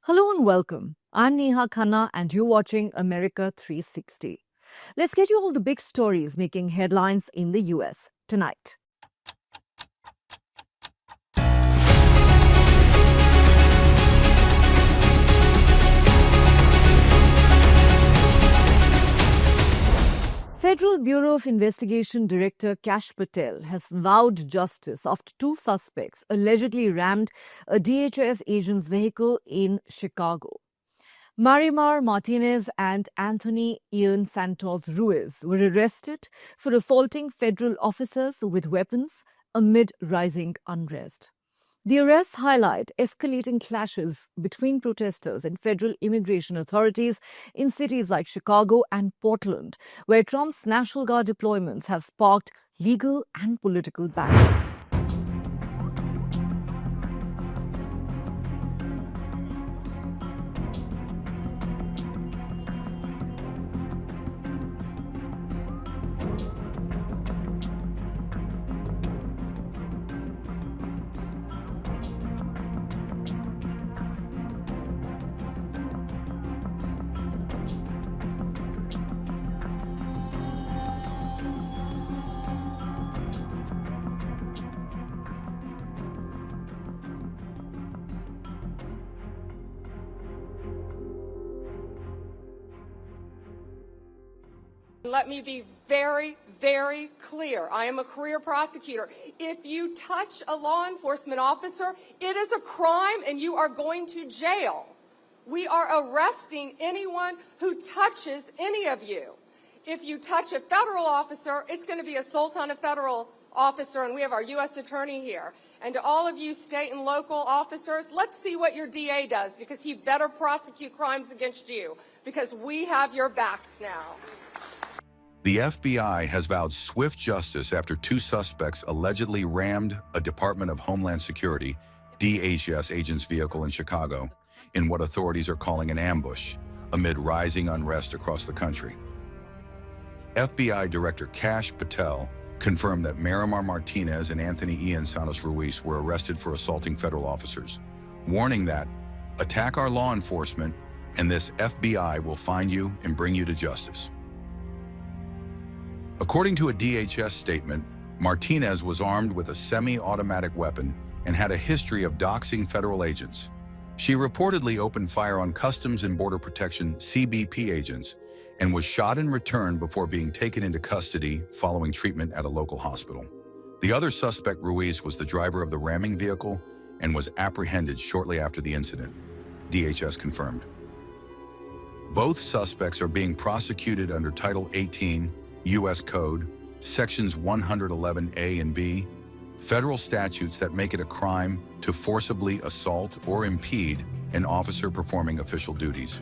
Hello and welcome. I'm Neha Khanna and you're watching America 360. Let's get you all the big stories making headlines in the US tonight. Federal Bureau of Investigation Director Kash Patel has vowed justice after two suspects allegedly rammed a DHS agent's vehicle in Chicago. Marimar Martinez and Anthony Ian Santos Ruiz were arrested for assaulting federal officers with weapons amid rising unrest. The arrests highlight escalating clashes between protesters and federal immigration authorities in cities like Chicago and Portland, where Trump's National Guard deployments have sparked legal and political battles. Let me be very, very clear. I am a career prosecutor. If you touch a law enforcement officer, it is a crime and you are going to jail. We are arresting anyone who touches any of you. If you touch a federal officer, it's going to be assault on a federal officer, and we have our U.S. attorney here. And to all of you state and local officers, let's see what your DA does, because he better prosecute crimes against you, because we have your backs now. The FBI has vowed swift justice after two suspects allegedly rammed a Department of Homeland Security DHS agent's vehicle in Chicago in what authorities are calling an ambush amid rising unrest across the country. FBI Director Kash Patel confirmed that Marimar Martinez and Anthony Ian Santos Ruiz were arrested for assaulting federal officers, warning that attack our law enforcement and this FBI will find you and bring you to justice. According to a DHS statement, Martinez was armed with a semi-automatic weapon and had a history of doxing federal agents. She reportedly opened fire on Customs and Border Protection (CBP) agents and was shot in return before being taken into custody following treatment at a local hospital. The other suspect, Ruiz, was the driver of the ramming vehicle and was apprehended shortly after the incident, DHS confirmed. Both suspects are being prosecuted under Title 18 U.S. Code, Sections 111A and B, federal statutes that make it a crime to forcibly assault or impede an officer performing official duties.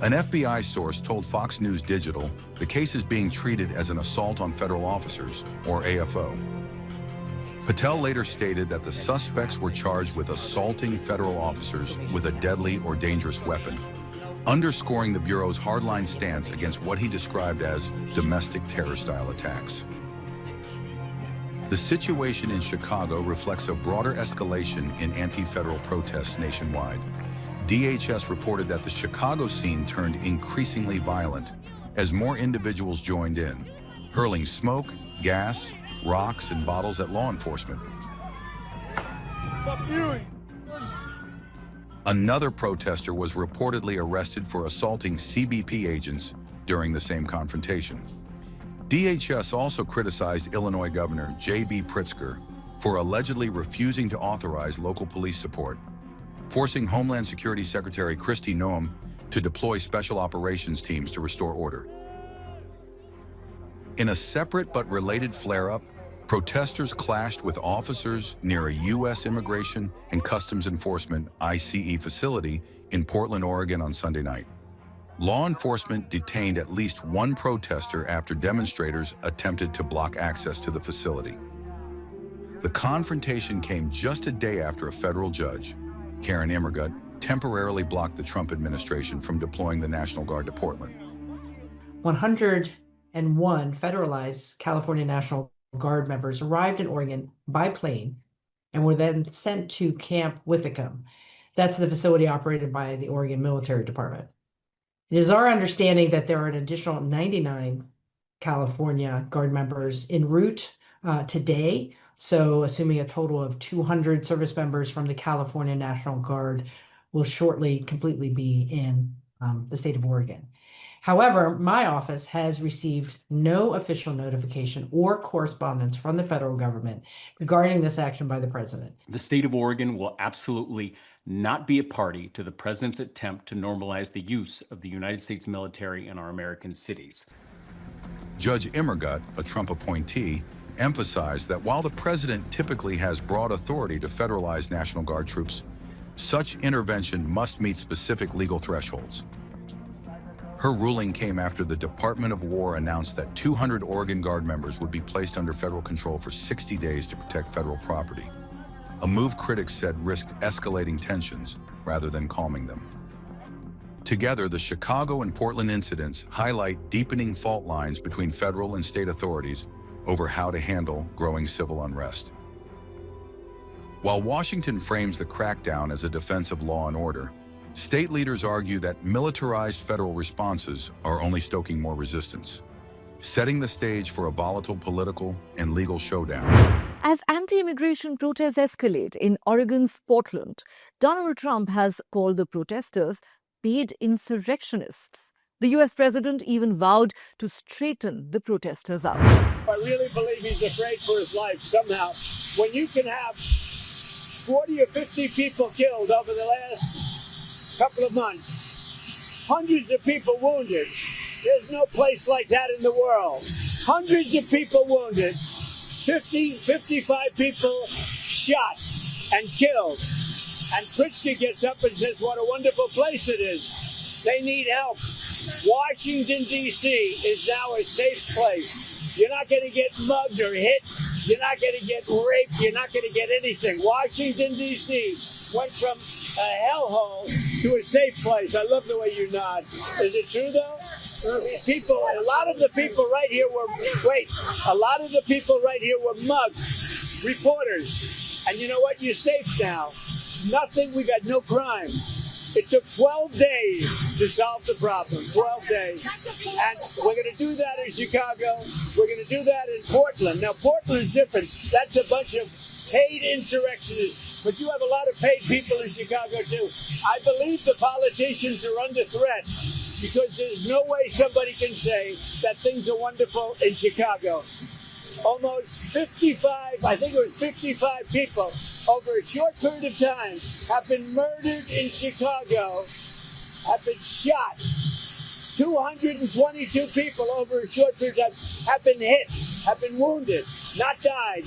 An FBI source told Fox News Digital the case is being treated as an assault on federal officers, or AFO. Patel later stated that the suspects were charged with assaulting federal officers with a deadly or dangerous weapon, underscoring the Bureau's hardline stance against what he described as domestic terror-style attacks. The situation in Chicago reflects a broader escalation in anti-federal protests nationwide. DHS reported that the Chicago scene turned increasingly violent as more individuals joined in, hurling smoke, gas, rocks, and bottles at law enforcement. Another protester was reportedly arrested for assaulting CBP agents during the same confrontation. DHS also criticized Illinois Governor Jibe for allegedly refusing to authorize local police support, forcing Homeland Security Secretary Kristi Noem to deploy special operations teams to restore order. In a separate but related flare-up, protesters clashed with officers near a U.S. Immigration and Customs Enforcement (ICE) facility in Portland, Oregon on Sunday night. Law enforcement detained at least one protester after demonstrators attempted to block access to the facility. The confrontation came just a day after a federal judge, Karen Immergut, temporarily blocked the Trump administration from deploying the National Guard to Portland. 101 federalized California National Guard members arrived in Oregon by plane and were then sent to Camp Withicum. That's the facility operated by the Oregon Military Department. It is our understanding that there are an additional 99 California Guard members en route today. So assuming a total of 200 service members from the California National Guard will shortly completely be in the state of Oregon. However, my office has received no official notification or correspondence from the federal government regarding this action by the president. The state of Oregon will absolutely not be a party to the president's attempt to normalize the use of the United States military in our American cities. Judge Immergut, a Trump appointee, emphasized that while the president typically has broad authority to federalize National Guard troops, such intervention must meet specific legal thresholds. Her ruling came after the Department of War announced that 200 Oregon Guard members would be placed under federal control for 60 days to protect federal property, a move critics said risked escalating tensions rather than calming them. Together, the Chicago and Portland incidents highlight deepening fault lines between federal and state authorities over how to handle growing civil unrest. While Washington frames the crackdown as a defense of law and order, state leaders argue that militarized federal responses are only stoking more resistance, setting the stage for a volatile political and legal showdown. As anti-immigration protests escalate in Oregon's Portland, Donald Trump has called the protesters paid insurrectionists. The U.S. president even vowed to straighten the protesters out. I really believe he's afraid for his life somehow. When you can have 40 or 50 people killed over the last couple of months, hundreds of people wounded, there's no place like that in the world. Hundreds of people wounded, 55 people shot and killed. And Pritzker gets up and says what a wonderful place it is. They need help. Washington, D.C. is now a safe place. You're not going to get mugged or hit. You're not going to get raped. You're not going to get anything. Washington, D.C. went from a hellhole to a safe place. I love the way you nod. Is it true, though? People, a lot of the people right here were mugged. Reporters. And you know what? You're safe now. Nothing. We got no crime. It took 12 days to solve the problem. 12 days. And we're going to do that in Chicago. We're going to do that in Portland. Now, Portland's different. That's a bunch of paid insurrectionists. But you have a lot of paid people in Chicago, too. I believe the politicians are under threat because there's no way somebody can say that things are wonderful in Chicago. Almost 55, I think it was 55 people over a short period of time have been murdered in Chicago, have been shot. 222 people over a short period of time have been hit, have been wounded, not died.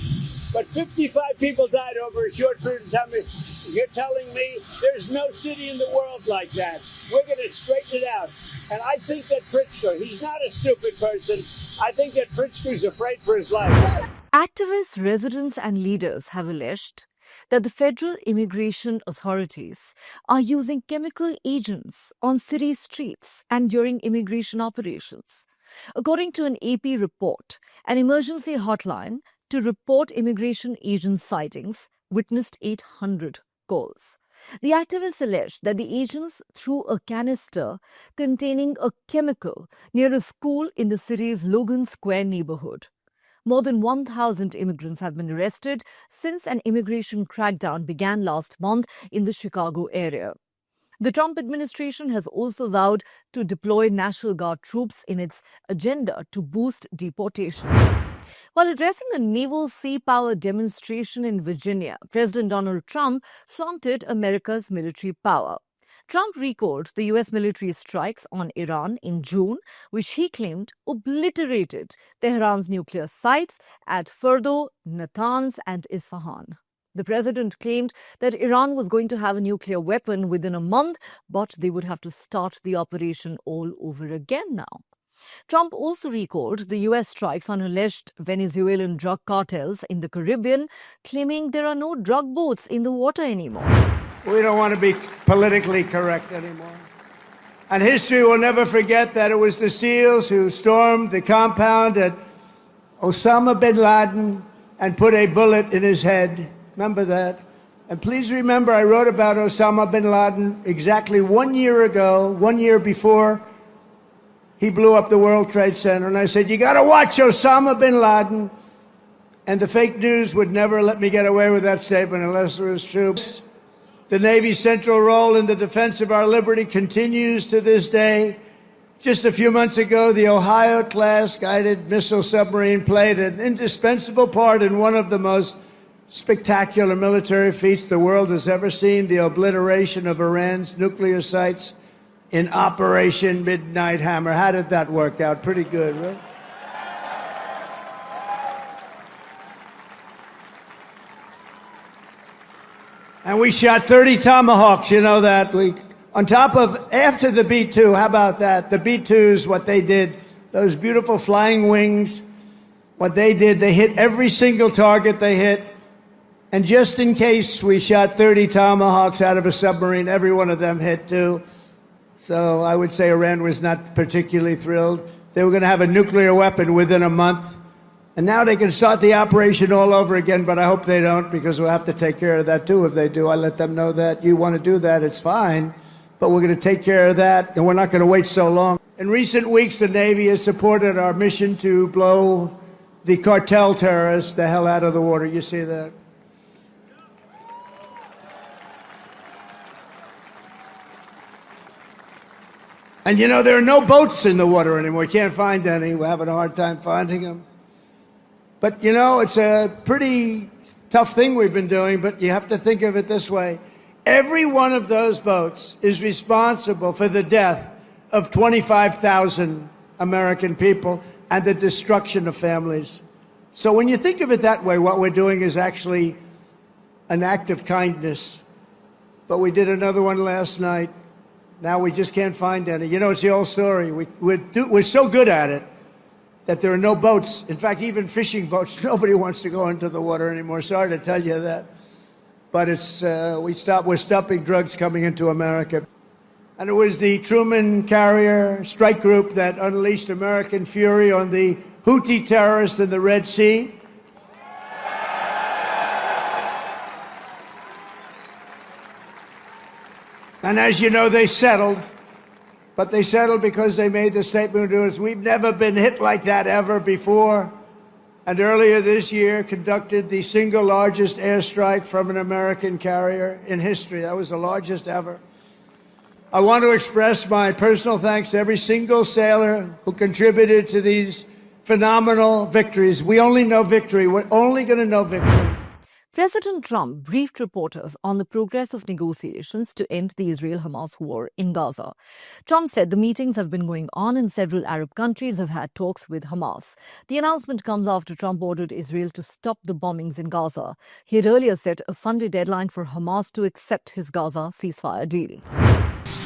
But 55 people died over a short period of time. You're telling me there's no city in the world like that. We're going to straighten it out. And I think that Pritzker, he's not a stupid person. I think that Pritzker's afraid for his life. Activists, residents, and leaders have alleged that the federal immigration authorities are using chemical agents on city streets and during immigration operations. According to an AP report, an emergency hotline to report immigration agent sightings witnessed 800 calls. The activists alleged that the agents threw a canister containing a chemical near a school in the city's Logan Square neighborhood. More than 1,000 immigrants have been arrested since an immigration crackdown began last month in the Chicago area. The Trump administration has also vowed to deploy National Guard troops in its agenda to boost deportations. While addressing a naval sea power demonstration in Virginia, President Donald Trump flaunted America's military power. Trump recalled the U.S. military strikes on Iran in June, which he claimed obliterated Tehran's nuclear sites at Fordo, Natanz, and Isfahan. The president claimed that Iran was going to have a nuclear weapon within a month, but they would have to start the operation all over again now. Trump also recalled the U.S. strikes on alleged Venezuelan drug cartels in the Caribbean, claiming there are no drug boats in the water anymore. We don't want to be politically correct anymore. And history will never forget that it was the SEALs who stormed the compound at Osama bin Laden and put a bullet in his head. Remember that? And please remember, I wrote about Osama bin Laden exactly 1 year ago, 1 year before he blew up the World Trade Center. And I said, you got to watch Osama bin Laden. And the fake news would never let me get away with that statement unless it was true. The Navy's central role in the defense of our liberty continues to this day. Just a few months ago, the Ohio-class guided missile submarine played an indispensable part in one of the most spectacular military feats the world has ever seen, the obliteration of Iran's nuclear sites in Operation Midnight Hammer. How did that work out? Pretty good, right? And we shot 30 Tomahawks, you know that. On top of, after the B-2, how about that? The B-2s, what they did, those beautiful flying wings, what they did, they hit every single target they hit. And just in case we shot 30 Tomahawks out of a submarine, every one of them hit too. So I would say Iran was not particularly thrilled. They were going to have a nuclear weapon within a month. And now they can start the operation all over again, but I hope they don't, because we'll have to take care of that too if they do. I let them know that you want to do that, it's fine, but we're going to take care of that, and we're not going to wait so long. In recent weeks, the Navy has supported our mission to blow the cartel terrorists the hell out of the water. You see that? And you know, there are no boats in the water anymore. You can't find any. We're having a hard time finding them. But, you know, it's a pretty tough thing we've been doing, but you have to think of it this way. Every one of those boats is responsible for the death of 25,000 American people and the destruction of families. So when you think of it that way, what we're doing is actually an act of kindness. But we did another one last night. Now we just can't find any. You know, it's the old story. We're so good at it that there are no boats. In fact, even fishing boats, nobody wants to go into the water anymore. Sorry to tell you that. But it's we're stopping drugs coming into America. And it was the Truman carrier strike group that unleashed American fury on the Houthi terrorists in the Red Sea. And as you know, they settled. But they settled because they made the statement to us, we've never been hit like that ever before. And earlier this year conducted the single largest airstrike from an American carrier in history. That was the largest ever. I want to express my personal thanks to every single sailor who contributed to these phenomenal victories. We only know victory. We're only going to know victory. President Trump briefed reporters on the progress of negotiations to end the Israel-Hamas war in Gaza. Trump said the meetings have been going on and several Arab countries have had talks with Hamas. The announcement comes after Trump ordered Israel to stop the bombings in Gaza. He had earlier set a Sunday deadline for Hamas to accept his Gaza ceasefire deal.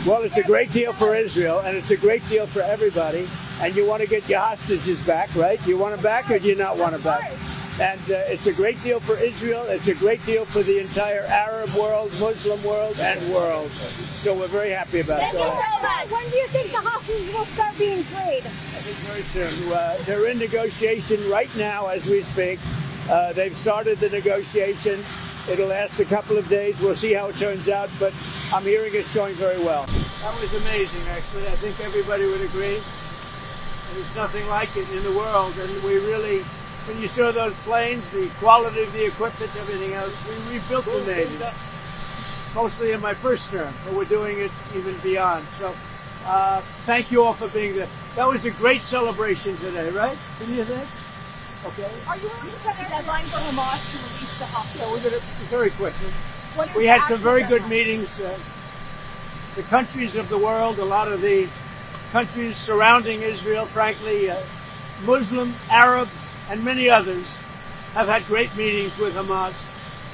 Well, it's a great deal for Israel, and it's a great deal for everybody. And you want to get your hostages back, right? You want them back, or do you not want them back? And it's a great deal for Israel. It's a great deal for the entire Arab world, Muslim world, and world. So we're very happy about it. When do you think the hostages will start being freed? I think very soon. They're in negotiation right now as we speak. They've started the negotiation. It'll last a couple of days. We'll see how it turns out, but I'm hearing it's going very well. That was amazing, actually. I think everybody would agree. There's nothing like it in the world, and we really... When you saw those planes, the quality of the equipment, everything else, we rebuilt the Navy. Mostly in my first term, but we're doing it even beyond. So thank you all for being there. That was a great celebration today, right? Didn't you think? Okay. Are you willing to set a deadline for Hamas to release the hostages? Yeah, we're going to very quickly. We had some very good meetings. The countries of the world, a lot of the countries surrounding Israel, frankly, Muslim, Arab, and many others have had great meetings with Hamas,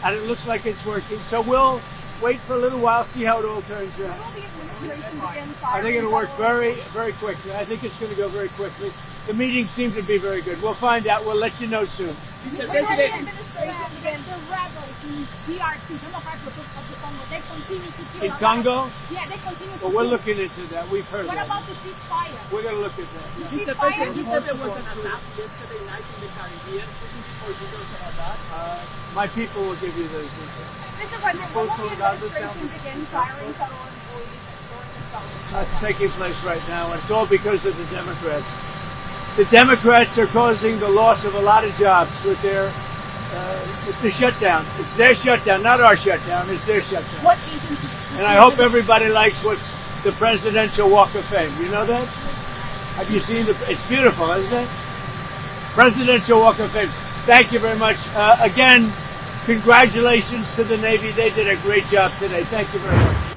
and it looks like it's working. So we'll wait for a little while, see how it all turns out. Will the administration begin I firing think it'll work very, very quickly. I think it's going to go very quickly. The meetings seem to be very good. We'll find out. We'll let you know soon. The President administration again, the rebels, the DRC, Democratic Republic of the Congo, they continue to kill. In Congo? Yeah, they continue to Well, we're kill. looking into that. We've heard What that. about the ceasefire? We're going to look at that. The ceasefire? You said there was an attack yesterday night in the Caribbean. Could you give more details about that? My people will give you those details. Mr. President, will the administration begin firing federal employees during the summer? That's taking place right now, and it's all because of the Democrats. The Democrats are causing the loss of a lot of jobs with their, it's a shutdown. It's their shutdown, not our shutdown. It's their shutdown. What agencies? And I hope everybody likes what's the Presidential Walk of Fame. You know that? Have you seen it's beautiful, isn't it? Presidential Walk of Fame. Thank you very much. Again, congratulations to the Navy. They did a great job today. Thank you very much.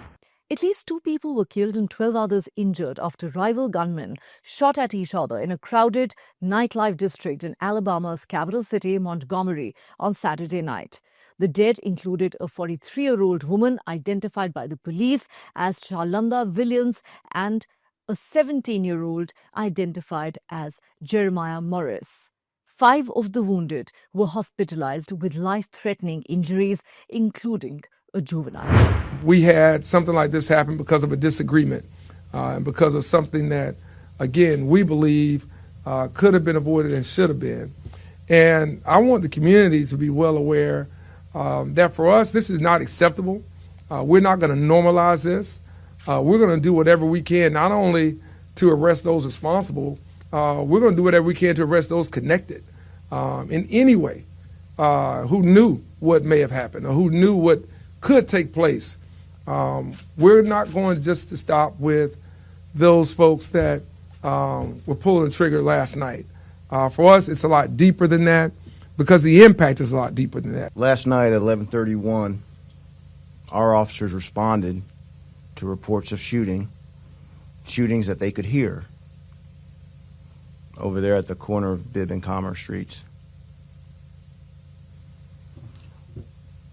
At least 2 people were killed and 12 others injured after rival gunmen shot at each other in a crowded nightlife district in Alabama's capital city, Montgomery, on Saturday night. The dead included a 43-year-old woman identified by the police as Charlanda Williams and a 17-year-old identified as Jeremiah Morris. 5 of the wounded were hospitalized with life-threatening injuries, including a juvenile. We had something like this happen because of a disagreement and because of something that, again, we believe could have been avoided and should have been. And I want the community to be well aware that for us, this is not acceptable. We're not going to normalize this. We're going to do whatever we can, not only to arrest those responsible, we're going to do whatever we can to arrest those connected in any way who knew what may have happened or who knew what could take place. We're not going just to stop with those folks that were pulling the trigger last night. For us, it's a lot deeper than that because the impact is a lot deeper than that. Last night at 11:31, our officers responded to reports of shootings that they could hear over there at the corner of Bibb and Commerce Streets.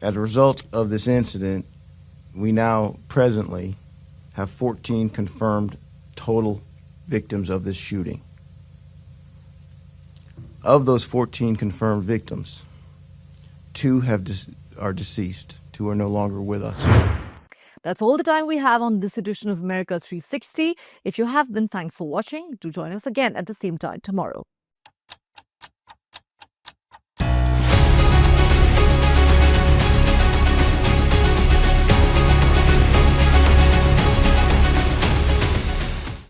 As a result of this incident, we now presently have 14 confirmed total victims of this shooting. Of those 14 confirmed victims, 2 are deceased. 2 are no longer with us. That's all the time we have on this edition of America 360. If you have been, thanks for watching. Do join us again at the same time tomorrow.